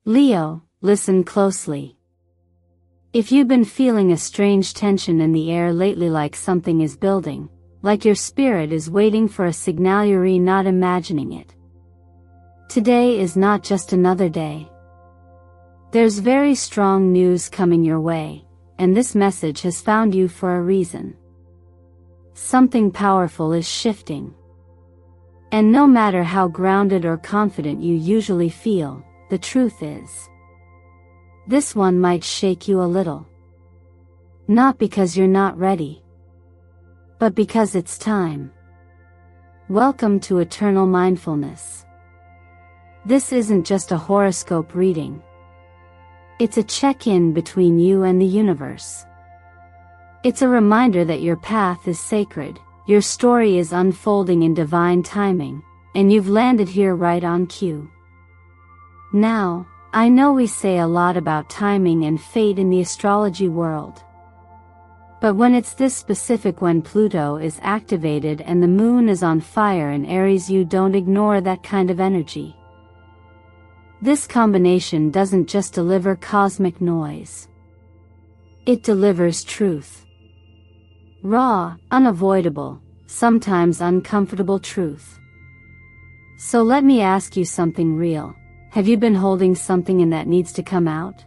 Leo, listen closely. If you've been feeling a strange tension in the air lately, like something is building, like your spirit is waiting for a signal you're not imagining it. Today is not just another day. There's very strong news coming your way, and this message has found you for a reason. Something powerful is shifting. And no matter how grounded or confident you usually feel, the truth is, this one might shake you a little. Not because you're not ready, but because it's time. Welcome to Eternal Mindfulness. This isn't just a horoscope reading. It's a check-in between you and the universe. It's a reminder that your path is sacred, your story is unfolding in divine timing, and you've landed here right on cue. Now, I know we say a lot about timing and fate in the astrology world. But when it's this specific, when Pluto is activated and the moon is on fire in Aries, you don't ignore that kind of energy. This combination doesn't just deliver cosmic noise. It delivers truth. Raw, unavoidable, sometimes uncomfortable truth. So let me ask you something real. Have you been holding something in that needs to come out?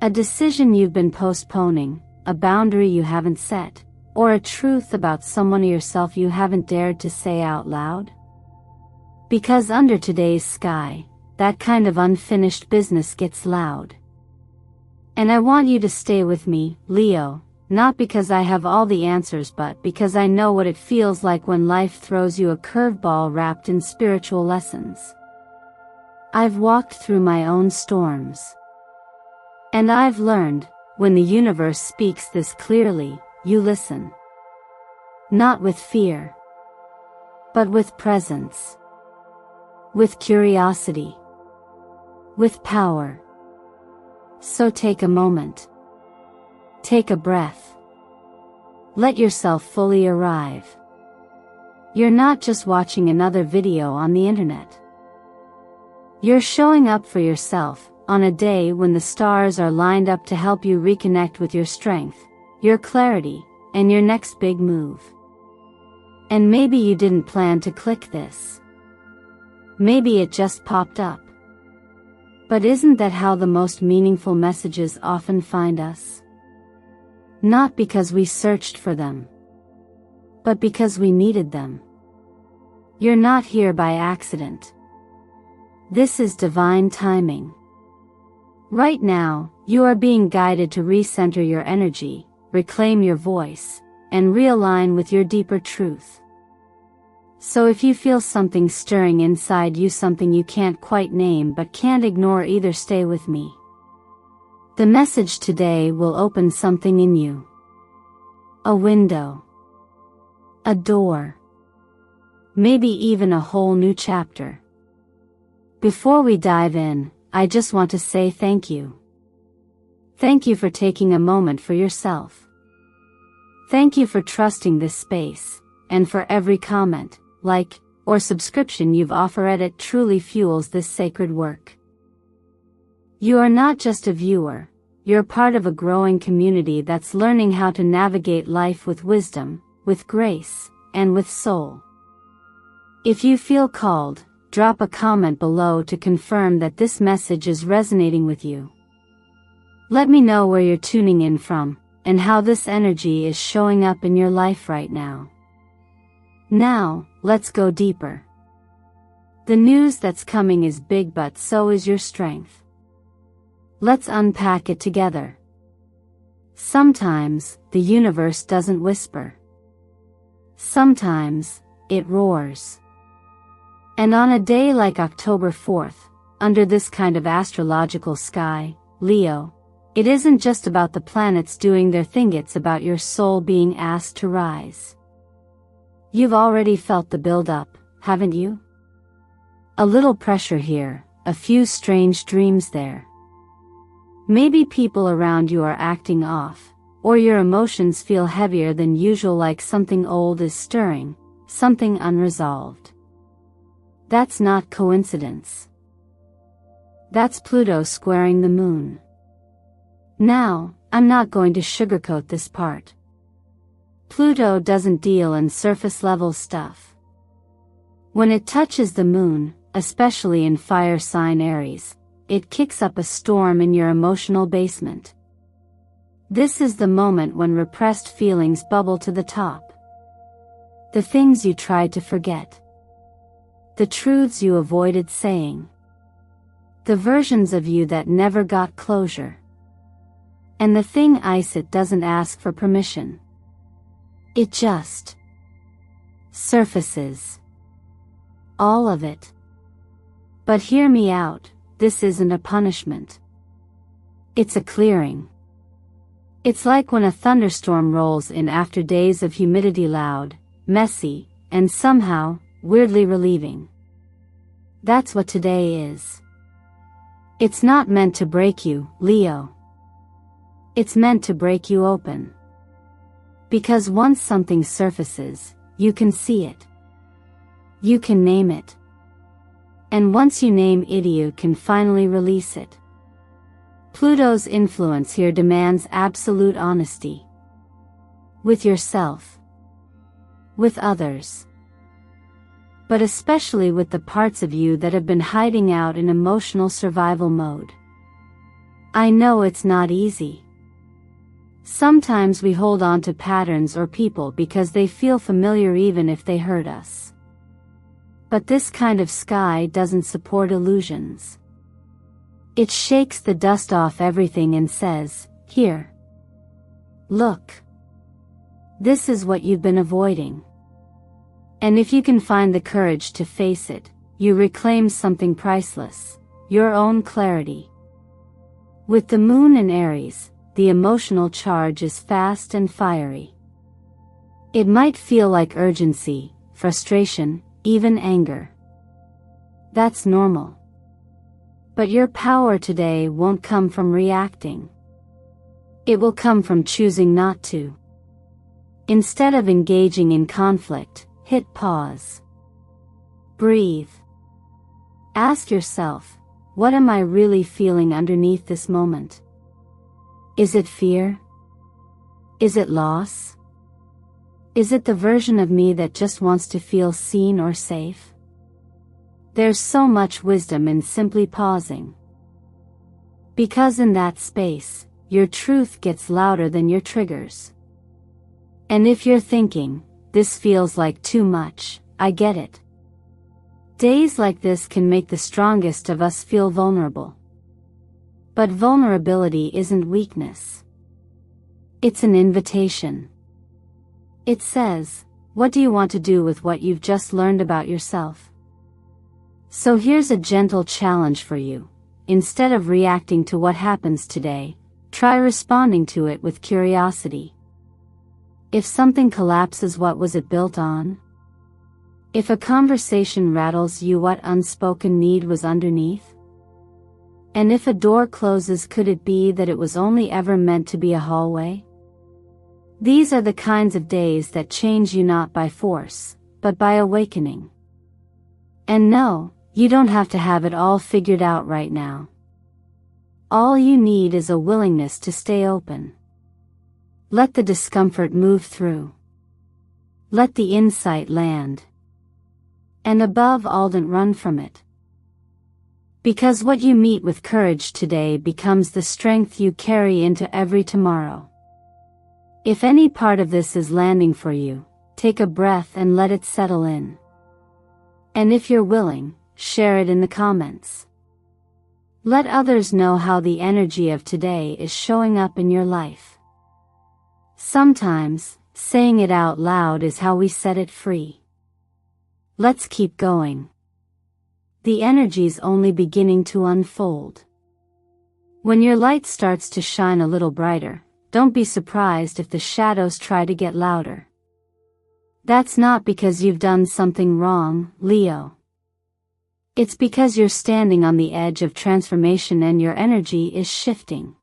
A decision you've been postponing, a boundary you haven't set, or a truth about someone or yourself you haven't dared to say out loud? Because under today's sky, that kind of unfinished business gets loud. And I want you to stay with me, Leo, not because I have all the answers, but because I know what it feels like when life throws you a curveball wrapped in spiritual lessons. I've walked through my own storms. And I've learned, when the universe speaks this clearly, you listen. Not with fear, but with presence. With curiosity. With power. So take a moment. Take a breath. Let yourself fully arrive. You're not just watching another video on the internet. You're showing up for yourself, on a day when the stars are lined up to help you reconnect with your strength, your clarity, and your next big move. And maybe you didn't plan to click this. Maybe it just popped up. But isn't that how the most meaningful messages often find us? Not because we searched for them, but because we needed them. You're not here by accident. This is divine timing. Right now, you are being guided to recenter your energy, reclaim your voice, and realign with your deeper truth. So if you feel something stirring inside you, something you can't quite name but can't ignore either, stay with me. The message today will open something in you. A window. A door. Maybe even a whole new chapter. Before we dive in, I just want to say thank you. Thank you for taking a moment for yourself. Thank you for trusting this space, and for every comment, like, or subscription you've offered. It truly fuels this sacred work. You are not just a viewer, you're part of a growing community that's learning how to navigate life with wisdom, with grace, and with soul. If you feel called, drop a comment below to confirm that this message is resonating with you. Let me know where you're tuning in from, and how this energy is showing up in your life right now. Now, let's go deeper. The news that's coming is big, but so is your strength. Let's unpack it together. Sometimes, the universe doesn't whisper. Sometimes, it roars. And on a day like October 4th, under this kind of astrological sky, Leo, it isn't just about the planets doing their thing, it's about your soul being asked to rise. You've already felt the build-up, haven't you? A little pressure here, a few strange dreams there. Maybe people around you are acting off, or your emotions feel heavier than usual, like something old is stirring, something unresolved. That's not coincidence. That's Pluto squaring the moon. Now, I'm not going to sugarcoat this part. Pluto doesn't deal in surface-level stuff. When it touches the moon, especially in fire sign Aries, it kicks up a storm in your emotional basement. This is the moment when repressed feelings bubble to the top. The things you tried to forget. The truths you avoided saying. The versions of you that never got closure. And the thing it doesn't ask for permission. It just surfaces. All of it. But hear me out, this isn't a punishment. It's a clearing. It's like when a thunderstorm rolls in after days of humidity, loud, messy, and somehow, weirdly relieving. That's what today is. It's not meant to break you, Leo. It's meant to break you open. Because once something surfaces, you can see it. You can name it. And once you name it, you can finally release it. Pluto's influence here demands absolute honesty. With yourself. With others. But especially with the parts of you that have been hiding out in emotional survival mode. I know it's not easy. Sometimes we hold on to patterns or people because they feel familiar even if they hurt us. But this kind of sky doesn't support illusions. It shakes the dust off everything and says, here. Look. This is what you've been avoiding. And if you can find the courage to face it, you reclaim something priceless, your own clarity. With the moon in Aries, the emotional charge is fast and fiery. It might feel like urgency, frustration, even anger. That's normal. But your power today won't come from reacting. It will come from choosing not to. Instead of engaging in conflict, hit pause. Breathe. Ask yourself, what am I really feeling underneath this moment? Is it fear? Is it loss? Is it the version of me that just wants to feel seen or safe? There's so much wisdom in simply pausing. Because in that space, your truth gets louder than your triggers. And if you're thinking, this feels like too much, I get it. Days like this can make the strongest of us feel vulnerable. But vulnerability isn't weakness. It's an invitation. It says, what do you want to do with what you've just learned about yourself? So here's a gentle challenge for you. Instead of reacting to what happens today, try responding to it with curiosity. If something collapses, what was it built on? If a conversation rattles you, what unspoken need was underneath? And if a door closes, could it be that it was only ever meant to be a hallway? These are the kinds of days that change you not by force, but by awakening. And no, you don't have to have it all figured out right now. All you need is a willingness to stay open. Let the discomfort move through. Let the insight land. And above all, don't run from it. Because what you meet with courage today becomes the strength you carry into every tomorrow. If any part of this is landing for you, take a breath and let it settle in. And if you're willing, share it in the comments. Let others know how the energy of today is showing up in your life. Sometimes, saying it out loud is how we set it free. Let's keep going. The energy's only beginning to unfold. When your light starts to shine a little brighter, don't be surprised if the shadows try to get louder. That's not because you've done something wrong, Leo. It's because you're standing on the edge of transformation and your energy is shifting.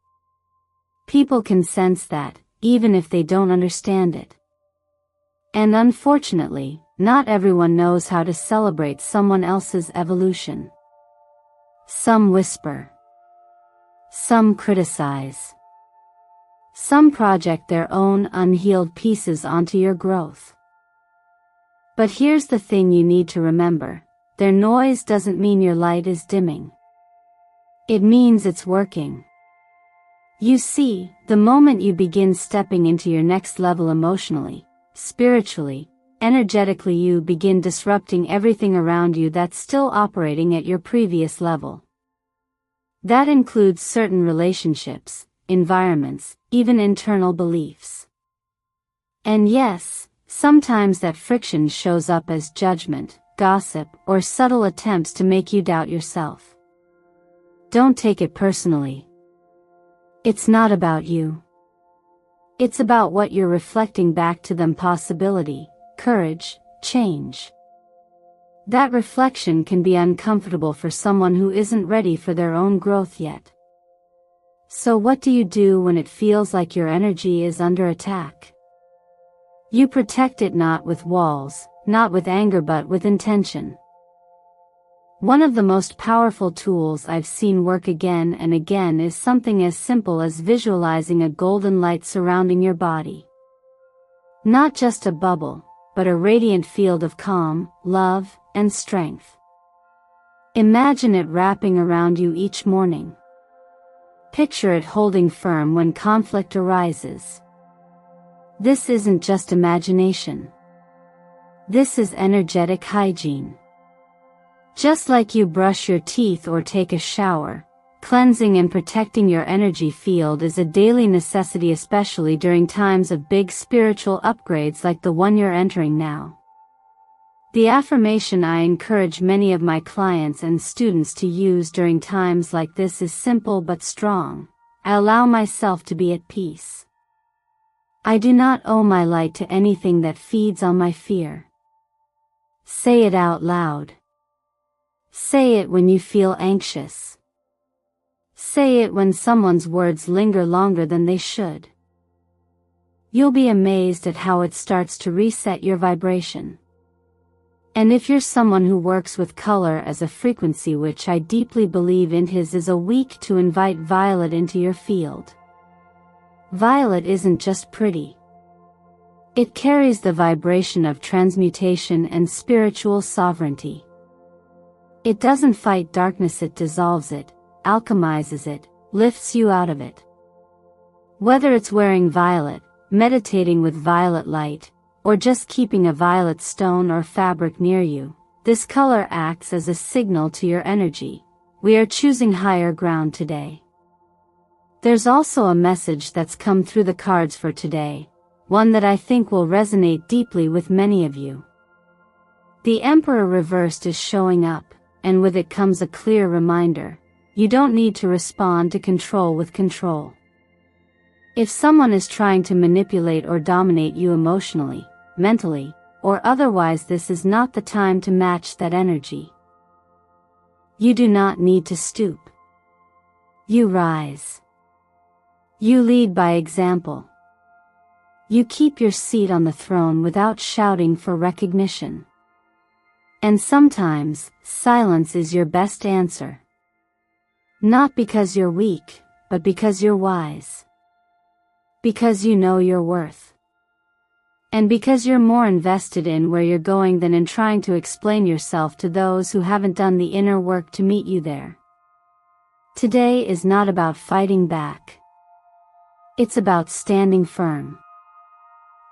People can sense that, even if they don't understand it. And unfortunately, not everyone knows how to celebrate someone else's evolution. Some whisper. Some criticize. Some project their own unhealed pieces onto your growth. But here's the thing you need to remember. Their noise doesn't mean your light is dimming. It means it's working. You see, the moment you begin stepping into your next level emotionally, spiritually, energetically, you begin disrupting everything around you that's still operating at your previous level. That includes certain relationships, environments, even internal beliefs. And yes, sometimes that friction shows up as judgment, gossip, or subtle attempts to make you doubt yourself. Don't take it personally. It's not about you. It's about what you're reflecting back to them: possibility, courage, change. That reflection can be uncomfortable for someone who isn't ready for their own growth yet. So what do you do when it feels like your energy is under attack? You protect it, not with walls, not with anger, but with intention. One of the most powerful tools I've seen work again and again is something as simple as visualizing a golden light surrounding your body. Not just a bubble, but a radiant field of calm, love, and strength. Imagine it wrapping around you each morning. Picture it holding firm when conflict arises. This isn't just imagination. This is energetic hygiene. Just like you brush your teeth or take a shower, cleansing and protecting your energy field is a daily necessity, especially during times of big spiritual upgrades like the one you're entering now. The affirmation I encourage many of my clients and students to use during times like this is simple but strong. I allow myself to be at peace. I do not owe my light to anything that feeds on my fear. Say it out loud. Say it when you feel anxious. Say it when someone's words linger longer than they should. You'll be amazed at how it starts to reset your vibration. And if you're someone who works with color as a frequency, which I deeply believe in, his is a week to invite violet into your field. Violet isn't just pretty. It carries the vibration of transmutation and spiritual sovereignty. It doesn't fight darkness, it dissolves it, alchemizes it, lifts you out of it. Whether it's wearing violet, meditating with violet light, or just keeping a violet stone or fabric near you, this color acts as a signal to your energy. We are choosing higher ground today. There's also a message that's come through the cards for today, one that I think will resonate deeply with many of you. The Emperor reversed is showing up, and with it comes a clear reminder: you don't need to respond to control with control. If someone is trying to manipulate or dominate you emotionally, mentally, or otherwise, this is not the time to match that energy. You do not need to stoop. You rise. You lead by example. You keep your seat on the throne without shouting for recognition. And sometimes, silence is your best answer. Not because you're weak, but because you're wise. Because you know your worth. And because you're more invested in where you're going than in trying to explain yourself to those who haven't done the inner work to meet you there. Today is not about fighting back. It's about standing firm.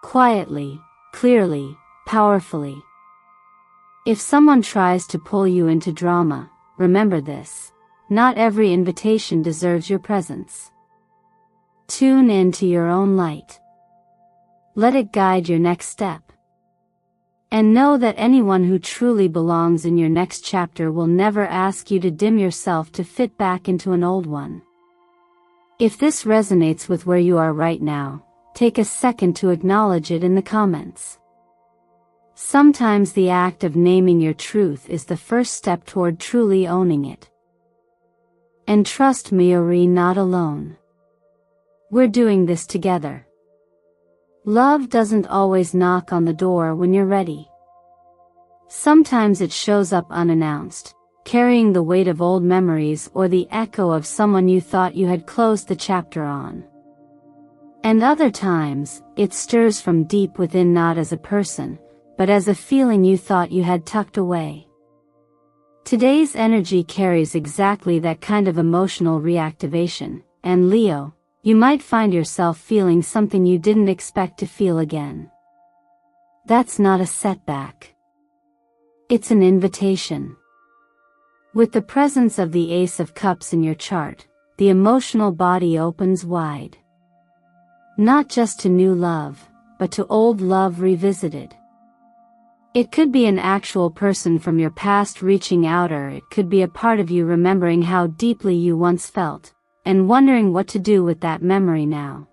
Quietly, clearly, powerfully. If someone tries to pull you into drama, remember this: not every invitation deserves your presence. Tune in to your own light. Let it guide your next step. And know that anyone who truly belongs in your next chapter will never ask you to dim yourself to fit back into an old one. If this resonates with where you are right now, take a second to acknowledge it in the comments. Sometimes the act of naming your truth is the first step toward truly owning it. And trust me, you're not alone. We're doing this together. Love doesn't always knock on the door when you're ready. Sometimes it shows up unannounced, carrying the weight of old memories or the echo of someone you thought you had closed the chapter on. And other times, it stirs from deep within, not as a person, but as a feeling you thought you had tucked away. Today's energy carries exactly that kind of emotional reactivation, and Leo, you might find yourself feeling something you didn't expect to feel again. That's not a setback. It's an invitation. With the presence of the Ace of Cups in your chart, the emotional body opens wide. Not just to new love, but to old love revisited. It could be an actual person from your past reaching out, or it could be a part of you remembering how deeply you once felt, and wondering what to do with that memory now.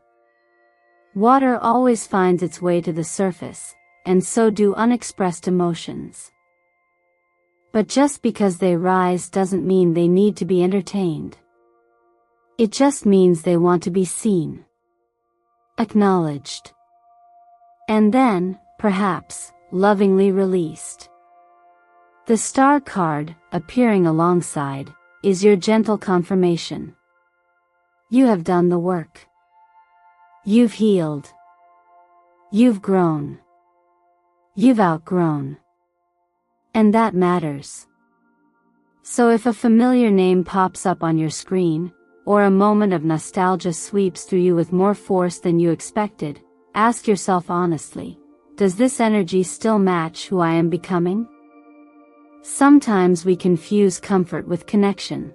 Water always finds its way to the surface, and so do unexpressed emotions. But just because they rise doesn't mean they need to be entertained. It just means they want to be seen, acknowledged, and then, perhaps, lovingly released. The Star card, appearing alongside, is your gentle confirmation. You have done the work. You've healed. You've grown. You've outgrown. And that matters. So if a familiar name pops up on your screen, or a moment of nostalgia sweeps through you with more force than you expected, ask yourself honestly, does this energy still match who I am becoming? Sometimes we confuse comfort with connection.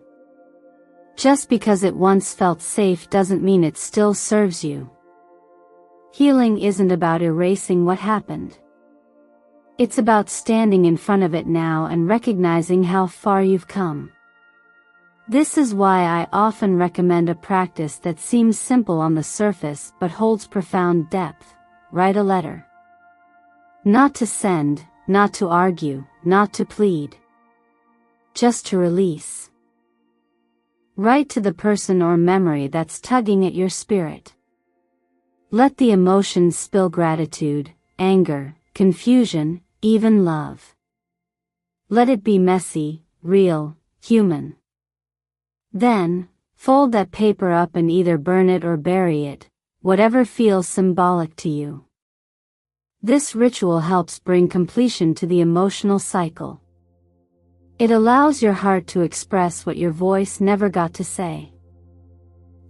Just because it once felt safe doesn't mean it still serves you. Healing isn't about erasing what happened. It's about standing in front of it now and recognizing how far you've come. This is why I often recommend a practice that seems simple on the surface but holds profound depth. Write a letter. Not to send, not to argue, not to plead. Just to release. Write to the person or memory that's tugging at your spirit. Let the emotions spill: gratitude, anger, confusion, even love. Let it be messy, real, human. Then, fold that paper up and either burn it or bury it, whatever feels symbolic to you. This ritual helps bring completion to the emotional cycle. It allows your heart to express what your voice never got to say.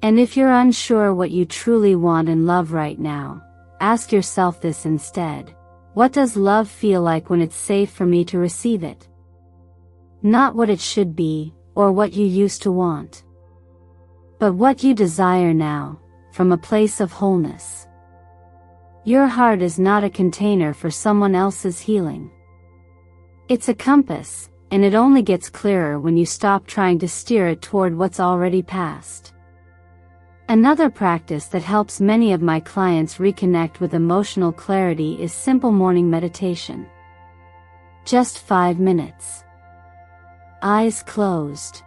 And if you're unsure what you truly want in love right now, ask yourself this instead. What does love feel like when it's safe for me to receive it? Not what it should be, or what you used to want, but what you desire now, from a place of wholeness. Your heart is not a container for someone else's healing. It's a compass, and it only gets clearer when you stop trying to steer it toward what's already past. Another practice that helps many of my clients reconnect with emotional clarity is simple morning meditation. Just 5 minutes. Eyes closed.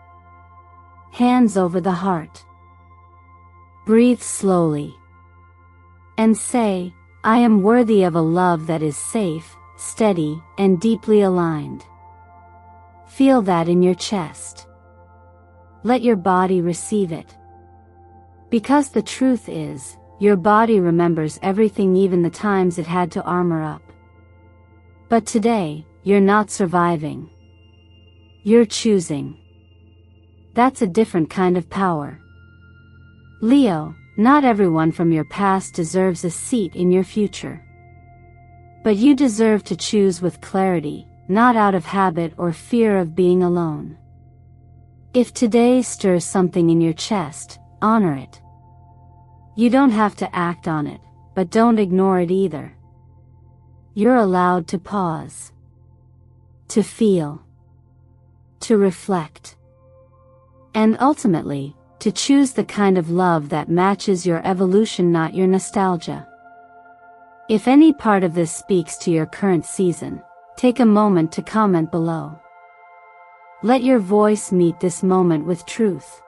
Hands over the heart. Breathe slowly. And say, I am worthy of a love that is safe, steady, and deeply aligned. Feel that in your chest. Let your body receive it. Because the truth is, your body remembers everything, even the times it had to armor up. But today, you're not surviving. You're choosing. That's a different kind of power. Leo, not everyone from your past deserves a seat in your future. But you deserve to choose with clarity, not out of habit or fear of being alone. If today stirs something in your chest, honor it. You don't have to act on it, but don't ignore it either. You're allowed to pause. To feel. To reflect. And ultimately, to choose the kind of love that matches your evolution, not your nostalgia. If any part of this speaks to your current season, take a moment to comment below. Let your voice meet this moment with truth.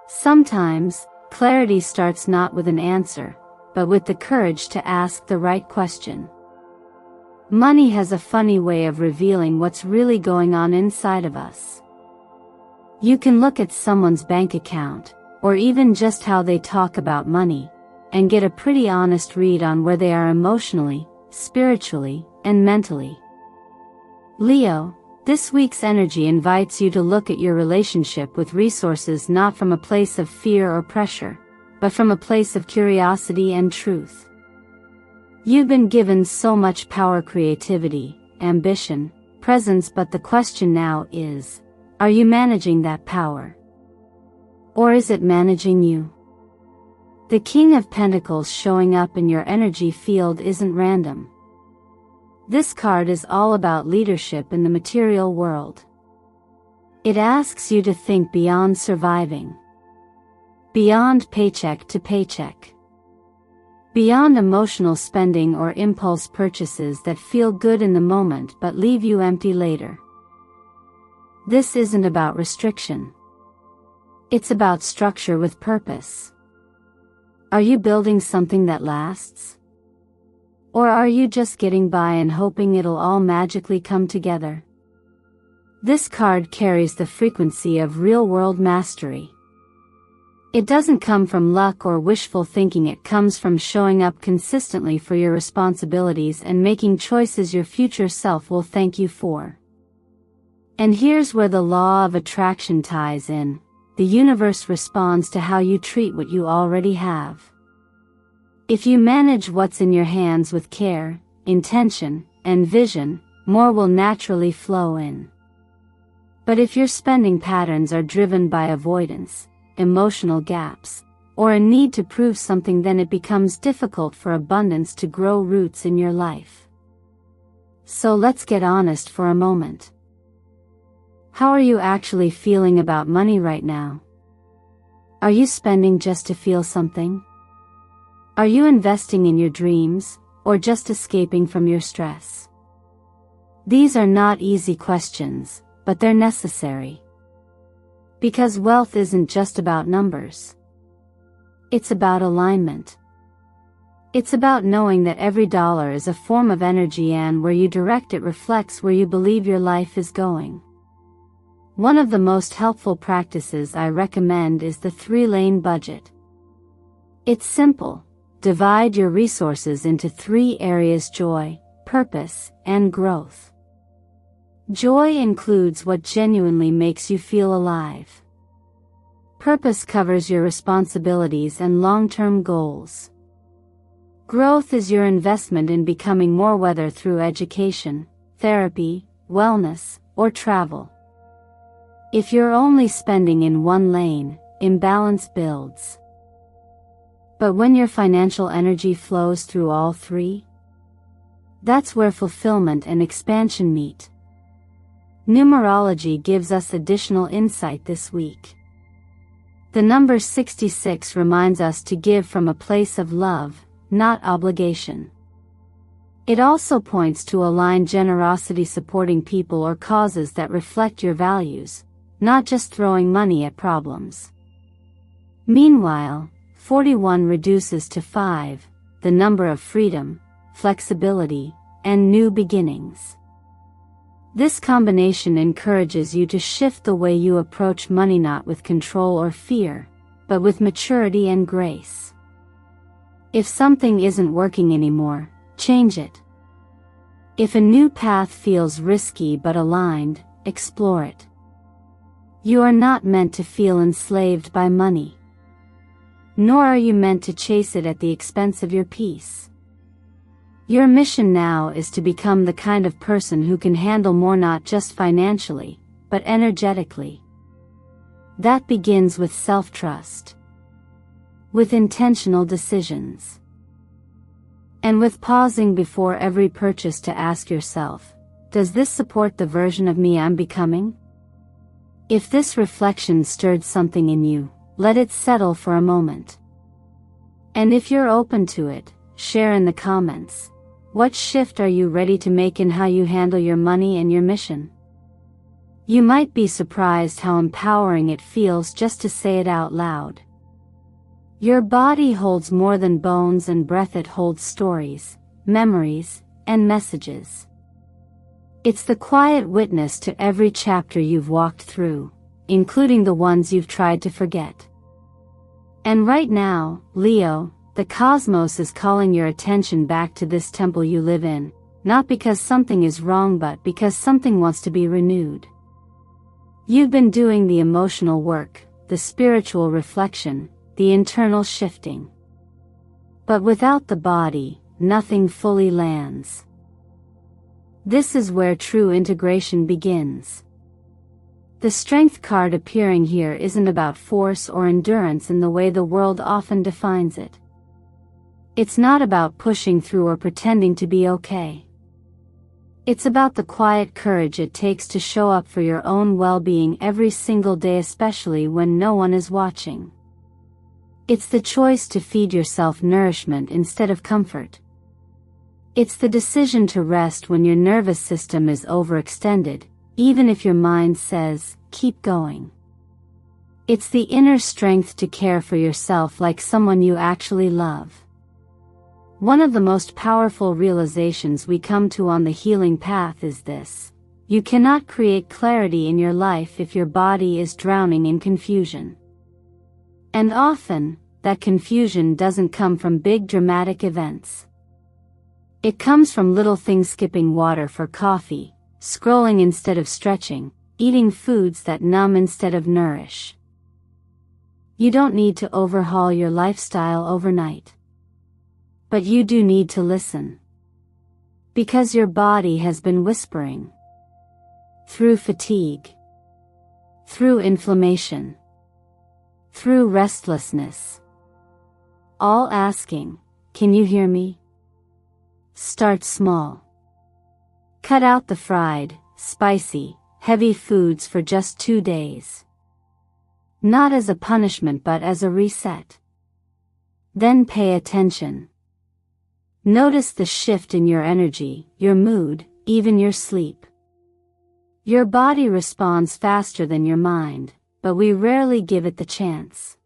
Sometimes, clarity starts not with an answer, but with the courage to ask the right question. Money has a funny way of revealing what's really going on inside of us. You can look at someone's bank account, or even just how they talk about money, and get a pretty honest read on where they are emotionally, spiritually, and mentally. Leo, this week's energy invites you to look at your relationship with resources not from a place of fear or pressure, but from a place of curiosity and truth. You've been given so much power, creativity, ambition, presence, but the question now is, are you managing that power? Or is it managing you? The King of Pentacles showing up in your energy field isn't random. This card is all about leadership in the material world. It asks you to think beyond surviving. Beyond paycheck to paycheck. Beyond emotional spending or impulse purchases that feel good in the moment but leave you empty later. This isn't about restriction. It's about structure with purpose. Are you building something that lasts? Or are you just getting by and hoping it'll all magically come together? This card carries the frequency of real-world mastery. It doesn't come from luck or wishful thinking, it comes from showing up consistently for your responsibilities and making choices your future self will thank you for. And here's where the law of attraction ties in. The universe responds to how you treat what you already have. If you manage what's in your hands with care, intention, and vision, more will naturally flow in. But if your spending patterns are driven by avoidance, emotional gaps, or a need to prove something, then it becomes difficult for abundance to grow roots in your life. So let's get honest for a moment. How are you actually feeling about money right now? Are you spending just to feel something? Are you investing in your dreams, or just escaping from your stress? These are not easy questions, but they're necessary. Because wealth isn't just about numbers. It's about alignment. It's about knowing that every dollar is a form of energy, and where you direct it reflects where you believe your life is going. One of the most helpful practices I recommend is the 3-lane budget. It's simple. Divide your resources into 3 areas: joy, purpose, and growth. Joy includes what genuinely makes you feel alive. Purpose covers your responsibilities and long-term goals. Growth is your investment in becoming more, whether through education, therapy, wellness, or travel. If you're only spending in one lane, imbalance builds. But when your financial energy flows through all 3, that's where fulfillment and expansion meet. Numerology gives us additional insight this week. The number 66 reminds us to give from a place of love, not obligation. It also points to aligned generosity, supporting people or causes that reflect your values, not just throwing money at problems. Meanwhile, 41 reduces to 5, the number of freedom, flexibility, and new beginnings. This combination encourages you to shift the way you approach money, not with control or fear, but with maturity and grace. If something isn't working anymore, change it. If a new path feels risky but aligned, explore it. You are not meant to feel enslaved by money. Nor are you meant to chase it at the expense of your peace. Your mission now is to become the kind of person who can handle more, not just financially, but energetically. That begins with self-trust, with intentional decisions, and with pausing before every purchase to ask yourself, does this support the version of me I'm becoming? If this reflection stirred something in you, let it settle for a moment. And if you're open to it, share in the comments. What shift are you ready to make in how you handle your money and your mission? You might be surprised how empowering it feels just to say it out loud. Your body holds more than bones and breath, it holds stories, memories, and messages. It's the quiet witness to every chapter you've walked through, including the ones you've tried to forget. And right now, Leo, the cosmos is calling your attention back to this temple you live in, not because something is wrong but because something wants to be renewed. You've been doing the emotional work, the spiritual reflection, the internal shifting. But without the body, nothing fully lands. This is where true integration begins. The strength card appearing here isn't about force or endurance in the way the world often defines it. It's not about pushing through or pretending to be okay. It's about the quiet courage it takes to show up for your own well-being every single day, especially when no one is watching. It's the choice to feed yourself nourishment instead of comfort. It's the decision to rest when your nervous system is overextended, even if your mind says, keep going. It's the inner strength to care for yourself like someone you actually love. One of the most powerful realizations we come to on the healing path is this: you cannot create clarity in your life if your body is drowning in confusion. And often, that confusion doesn't come from big dramatic events. It comes from little things: skipping water for coffee, scrolling instead of stretching, eating foods that numb instead of nourish. You don't need to overhaul your lifestyle overnight. But you do need to listen. Because your body has been whispering. Through fatigue. Through inflammation. Through restlessness. All asking, can you hear me? Start small. Cut out the fried, spicy, heavy foods for just 2 days. Not as a punishment but as a reset. Then pay attention. Notice the shift in your energy, your mood, even your sleep. Your body responds faster than your mind, but we rarely give it the chance.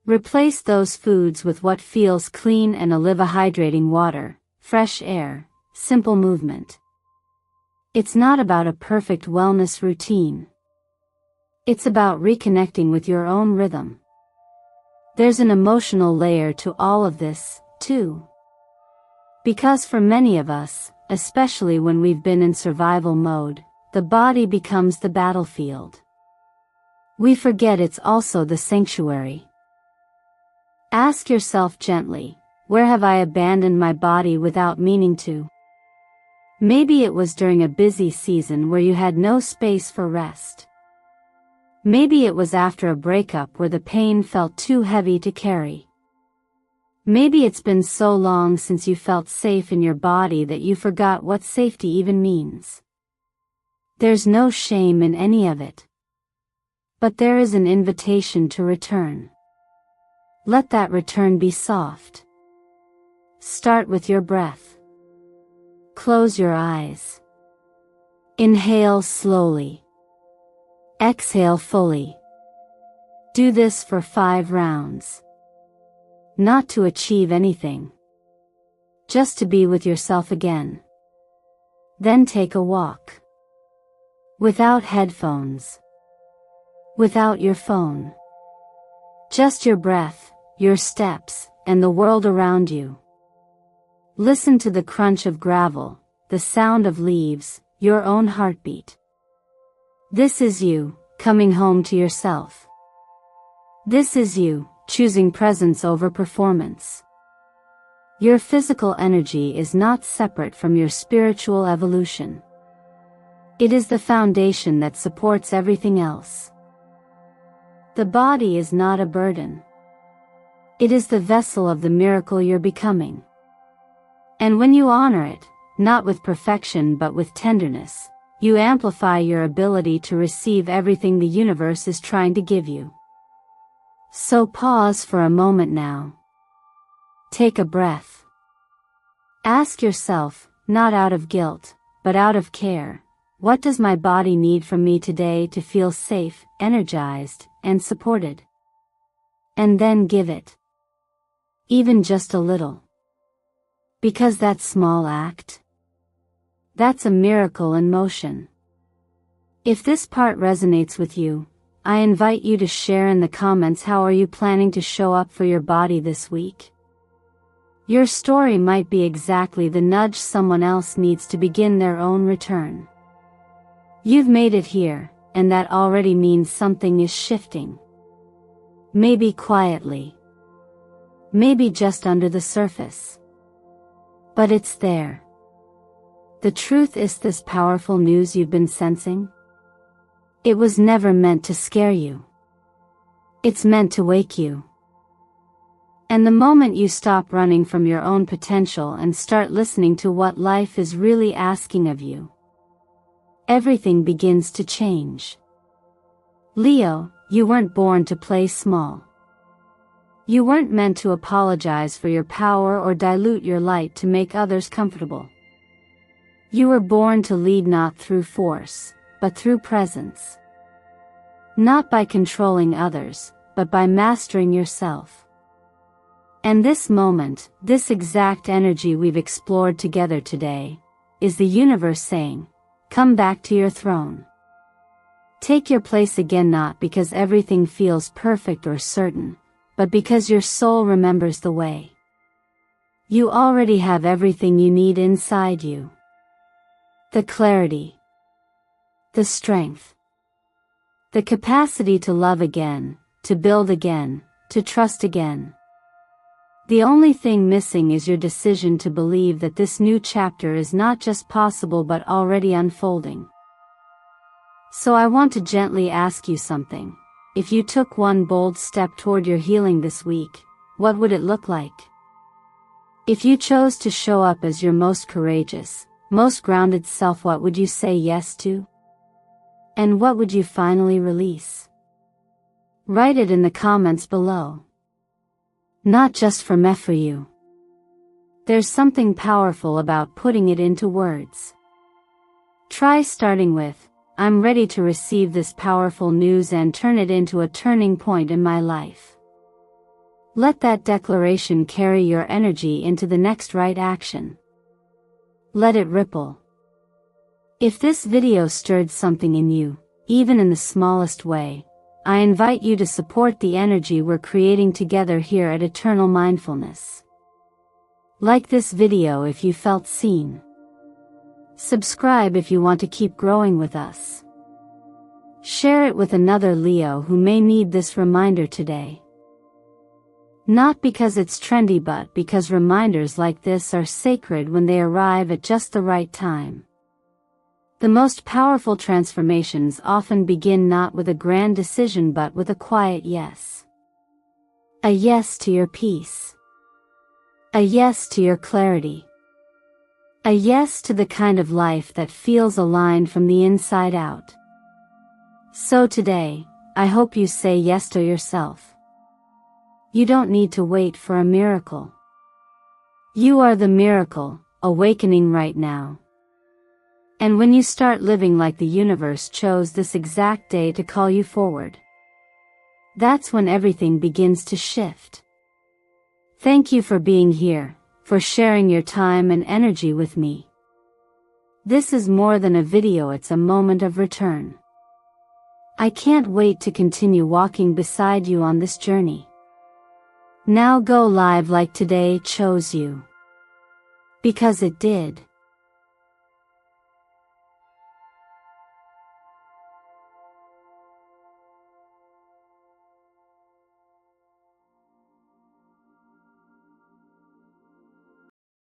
Replace those foods with what feels clean and live: hydrating water, fresh air, simple movement. It's not about a perfect wellness routine. It's about reconnecting with your own rhythm. There's an emotional layer to all of this, too. Because for many of us, especially when we've been in survival mode, the body becomes the battlefield. We forget it's also the sanctuary. Ask yourself gently, where have I abandoned my body without meaning to? Maybe it was during a busy season where you had no space for rest. Maybe it was after a breakup where the pain felt too heavy to carry. Maybe it's been so long since you felt safe in your body that you forgot what safety even means. There's no shame in any of it. But there is an invitation to return. Let that return be soft. Start with your breath. Close your eyes. Inhale slowly. Exhale fully. Do this for 5 rounds. Not to achieve anything. Just to be with yourself again. Then take a walk. Without headphones. Without your phone. Just your breath, your steps, and the world around you. Listen to the crunch of gravel, the sound of leaves, your own heartbeat. This is you, coming home to yourself. This is you, choosing presence over performance. Your physical energy is not separate from your spiritual evolution. It is the foundation that supports everything else. The body is not a burden. It is the vessel of the miracle you're becoming. And when you honor it, not with perfection but with tenderness, you amplify your ability to receive everything the universe is trying to give you. So pause for a moment now. Take a breath. Ask yourself, not out of guilt, but out of care, what does my body need from me today to feel safe, energized, and supported? And then give it. Even just a little. Because that small act? That's a miracle in motion. If this part resonates with you, I invite you to share in the comments how are you planning to show up for your body this week. Your story might be exactly the nudge someone else needs to begin their own return. You've made it here, and that already means something is shifting. Maybe quietly. Maybe just under the surface. But it's there. The truth is this powerful news you've been sensing? It was never meant to scare you. It's meant to wake you. And the moment you stop running from your own potential and start listening to what life is really asking of you, everything begins to change. Leo, you weren't born to play small. You weren't meant to apologize for your power or dilute your light to make others comfortable. You were born to lead not through force, but through presence. Not by controlling others, but by mastering yourself. And this moment, this exact energy we've explored together today, is the universe saying, come back to your throne. Take your place again, not because everything feels perfect or certain, but because your soul remembers the way. You already have everything you need inside you. The clarity. The strength. The capacity to love again, to build again, to trust again. The only thing missing is your decision to believe that this new chapter is not just possible but already unfolding. So I want to gently ask you something. If you took one bold step toward your healing this week, what would it look like? If you chose to show up as your most courageous, most grounded self, what would you say yes to? And what would you finally release? Write it in the comments below. Not just for me, for you. There's something powerful about putting it into words. Try starting with, I'm ready to receive this powerful news, and turn it into a turning point in my life. Let that declaration carry your energy into the next right action. Let it ripple. If this video stirred something in you, even in the smallest way, I invite you to support the energy we're creating together here at Eternal Mindfulness. Like this video if you felt seen. Subscribe if you want to keep growing with us. Share it with another Leo who may need this reminder today. Not because it's trendy, but because reminders like this are sacred when they arrive at just the right time. The most powerful transformations often begin not with a grand decision but with a quiet yes. A yes to your peace. A yes to your clarity. A yes to the kind of life that feels aligned from the inside out. So today, I hope you say yes to yourself. You don't need to wait for a miracle. You are the miracle, awakening right now. And when you start living like the universe chose this exact day to call you forward, that's when everything begins to shift. Thank you for being here, for sharing your time and energy with me. This is more than a video, it's a moment of return. I can't wait to continue walking beside you on this journey. Now go live like today chose you. Because it did.